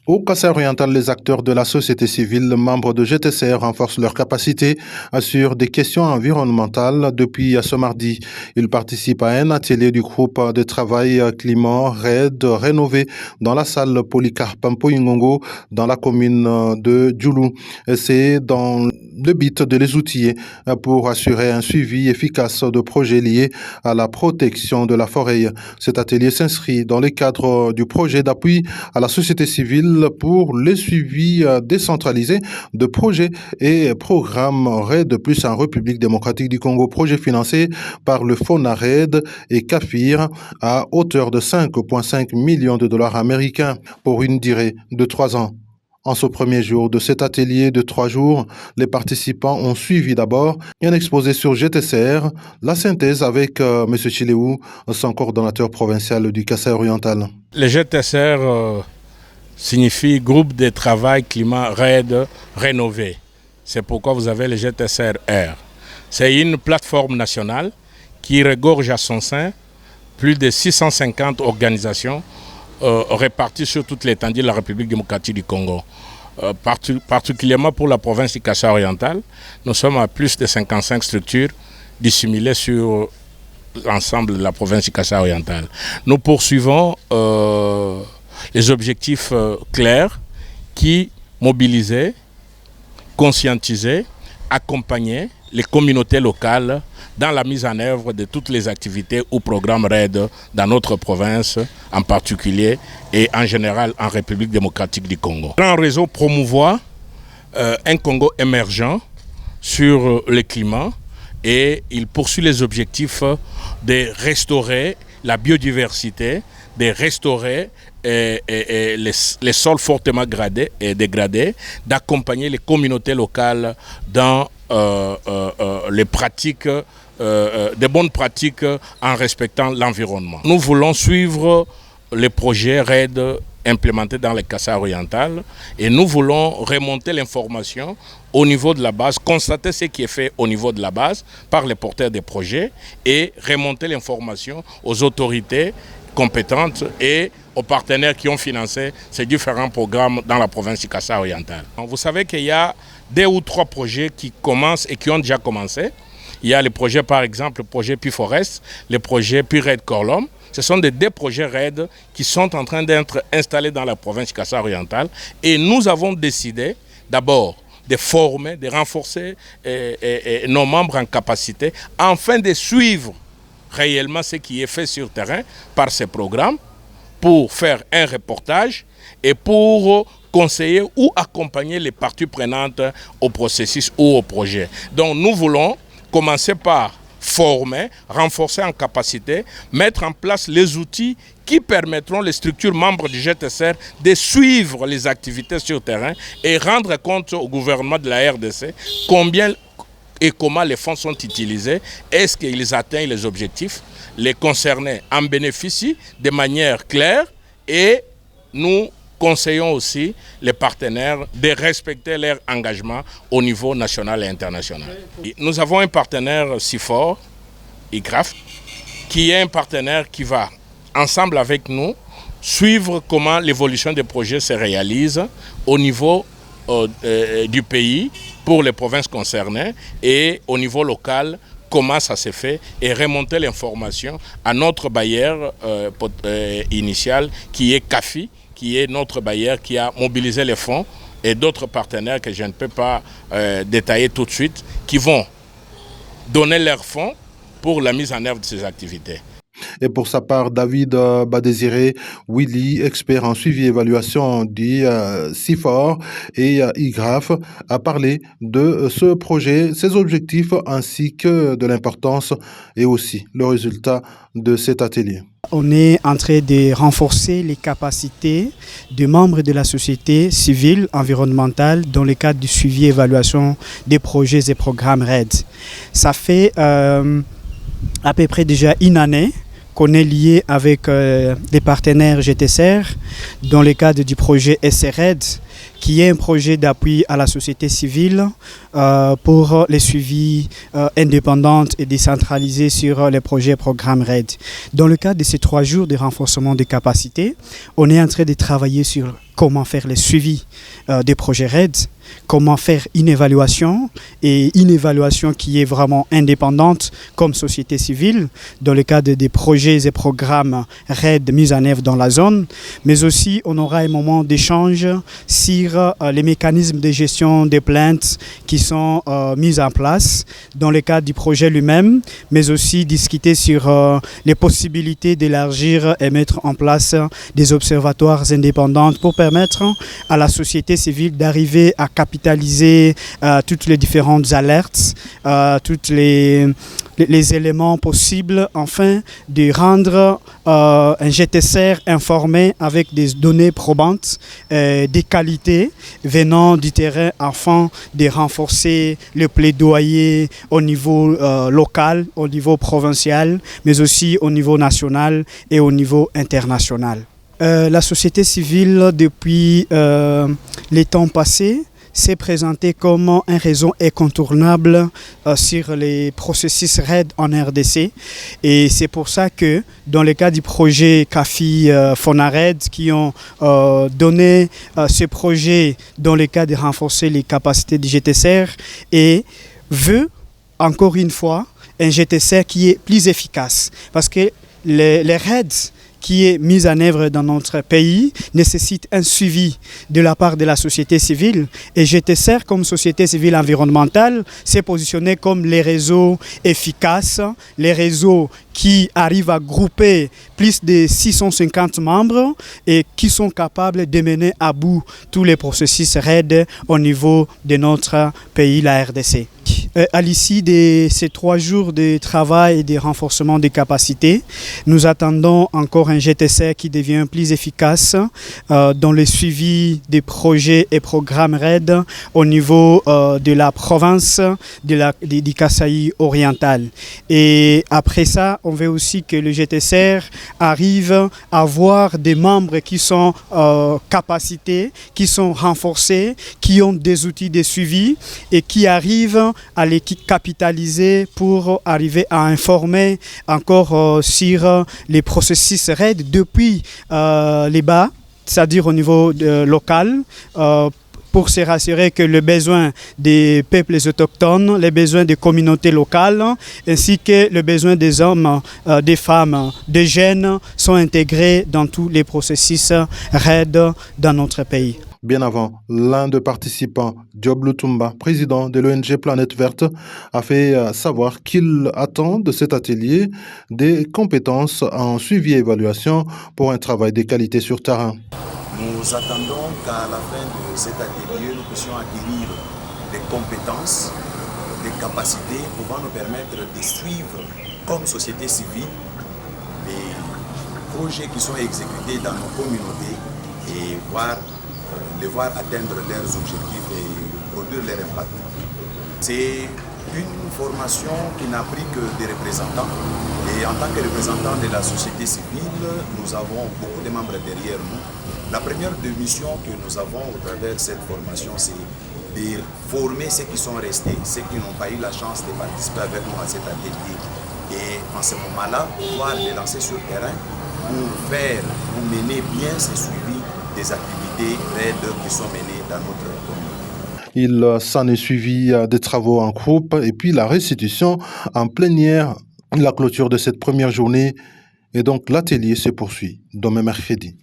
Au Kasaï-Oriental, les acteurs de la société civile, membres de GTCR, renforcent leurs capacités sur des questions environnementales depuis ce mardi. Ils participent à un atelier du groupe de travail climat RED rénové dans la salle Polycarpe Mpoyingongo dans la commune de Djoulou. C'est dans le but de les outiller pour assurer un suivi efficace de projets liés à la protection de la forêt. Cet atelier s'inscrit dans le cadre du projet d'appui à la société civile pour le suivi décentralisé de projets et programmes RED plus en République démocratique du Congo, projet financé par le FONARED et CAFIR à hauteur de 5,5 millions de dollars américains pour une durée de 3 ans. En ce premier jour de cet atelier de 3 jours, les participants ont suivi d'abord un exposé sur GTCR, la synthèse avec M. Chileou, son coordonnateur provincial du Kasaï-Oriental. Le GTCR signifie groupe de travail climat RED rénové. C'est pourquoi vous avez le GTCR-R. C'est une plateforme nationale qui regorge à son sein plus de 650 organisations réparties sur toute l'étendue de la République démocratique du Congo. Particulièrement pour la province du Kasaï-Oriental, nous sommes à plus de 55 structures disséminées sur l'ensemble de la province du Kasaï-Oriental. Nous poursuivons les objectifs clairs qui mobilisaient, conscientisaient, accompagnaient les communautés locales dans la mise en œuvre de toutes les activités ou programmes RED dans notre province en particulier et en général en République démocratique du Congo. Le grand réseau promouvoit un Congo émergent sur le climat et il poursuit les objectifs de restaurer la biodiversité, de restaurer les sols fortement dégradés, d'accompagner les communautés locales dans les pratiques, des bonnes pratiques en respectant l'environnement. Nous voulons suivre les projets RED implémentés dans le Kasaï-Oriental et nous voulons remonter l'information au niveau de la base, constater ce qui est fait au niveau de la base par les porteurs des projets et remonter l'information aux autorités compétentes et aux partenaires qui ont financé ces différents programmes dans la province du Kasaï-Oriental. Vous savez qu'il y a 2 ou 3 projets qui commencent et qui ont déjà commencé. Il y a les projets, par exemple, le projet Pi-Forest, le projet Pi-Red Corlom. Ce sont des 2 projets RED qui sont en train d'être installés dans la province du Kasaï-Oriental. Et nous avons décidé d'abord de former, de renforcer nos membres en capacité afin de suivre réellement ce qui est fait sur terrain par ces programmes pour faire un reportage et pour conseiller ou accompagner les parties prenantes au processus ou au projet. Donc nous voulons commencer par former, renforcer en capacité, mettre en place les outils qui permettront les structures membres du GTCR de suivre les activités sur terrain et rendre compte au gouvernement de la RDC combien et comment les fonds sont utilisés, est-ce qu'ils atteignent les objectifs, les concernés en bénéficient de manière claire et nous conseillons aussi les partenaires de respecter leur engagement au niveau national et international. Nous avons un partenaire si fort, IGRAF, qui est un partenaire qui va, ensemble avec nous, suivre comment l'évolution des projets se réalise au niveau du pays pour les provinces concernées et au niveau local, comment ça s'est fait et remonter l'information à notre bailleur initial qui est CAFI, qui est notre bailleur qui a mobilisé les fonds et d'autres partenaires que je ne peux pas détailler tout de suite qui vont donner leurs fonds pour la mise en œuvre de ces activités. Et pour sa part, David Badésiré Willy, expert en suivi et évaluation du CIFOR et IGRAF, a parlé de ce projet, ses objectifs ainsi que de l'importance et aussi le résultat de cet atelier. On est en train de renforcer les capacités des membres de la société civile environnementale dans le cadre du suivi et évaluation des projets et programmes RED. Ça fait à peu près déjà une année qu'on est lié avec des partenaires GTCR dans le cadre du projet SRED, qui est un projet d'appui à la société civile pour les suivis indépendants et décentralisés sur les projets et programmes RED. Dans le cadre de ces 3 jours de renforcement des capacités, on est en train de travailler sur comment faire le suivi des projets RAID, comment faire une évaluation, et une évaluation qui est vraiment indépendante comme société civile dans le cadre des projets et programmes RAID mis en œuvre dans la zone, mais aussi on aura un moment d'échange sur les mécanismes de gestion des plaintes qui sont mis en place dans le cadre du projet lui-même, mais aussi discuter sur les possibilités d'élargir et mettre en place des observatoires indépendants pour permettre à la société civile d'arriver à capitaliser toutes les différentes alertes, tous les éléments possibles, afin de rendre un GTCR informé avec des données probantes, des qualités venant du terrain, afin de renforcer le plaidoyer au niveau local, au niveau provincial, mais aussi au niveau national et au niveau international. La société civile, depuis les temps passés, s'est présentée comme un réseau incontournable sur les processus RAID en RDC. Et c'est pour ça que, dans le cas du projet CAFI FONARED, qui ont donné ce projet dans le cas de renforcer les capacités du GTCR, et veut, encore une fois, un GTCR qui est plus efficace. Parce que les RAID qui est mise en œuvre dans notre pays nécessite un suivi de la part de la société civile. Et GTCR, comme société civile environnementale, s'est positionné comme les réseaux efficaces, les réseaux qui arrivent à grouper plus de 650 membres et qui sont capables de mener à bout tous les processus RAID au niveau de notre pays, la RDC. À l'issue de ces 3 jours de travail et de renforcement des capacités, nous attendons encore un GTCR qui devient plus efficace dans le suivi des projets et programmes RAID au niveau de la province du Kasaï oriental. Et après ça, on veut aussi que le GTCR arrive à avoir des membres qui sont capacités, qui sont renforcés, qui ont des outils de suivi et qui arrivent à les capitaliser pour arriver à informer encore sur les processus RAID depuis les bas, c'est-à-dire au niveau local, pour se rassurer que les besoins des peuples autochtones, les besoins des communautés locales, ainsi que les besoins des hommes, des femmes, des jeunes sont intégrés dans tous les processus RAID dans notre pays. Bien avant, l'un des participants, Diop Lutumba, président de l'ONG Planète Verte, a fait savoir qu'il attend de cet atelier des compétences en suivi et évaluation pour un travail de qualité sur terrain. Nous attendons qu'à la fin de cet atelier, nous puissions acquérir des compétences, des capacités pouvant nous permettre de suivre comme société civile les projets qui sont exécutés dans nos communautés et les voir atteindre leurs objectifs et produire leur impact. C'est une formation qui n'a pris que des représentants. Et en tant que représentants de la société civile, nous avons beaucoup de membres derrière nous. La première des missions que nous avons au travers de cette formation, c'est de former ceux qui sont restés, ceux qui n'ont pas eu la chance de participer avec nous à cet atelier. Et en ce moment-là, pouvoir les lancer sur le terrain pour mener bien ce suivi des activités RAID qui sont menées dans notre communauté. Il s'en est suivi des travaux en groupe et puis la restitution en plénière, la clôture de cette première journée. Et donc l'atelier se poursuit demain mercredi.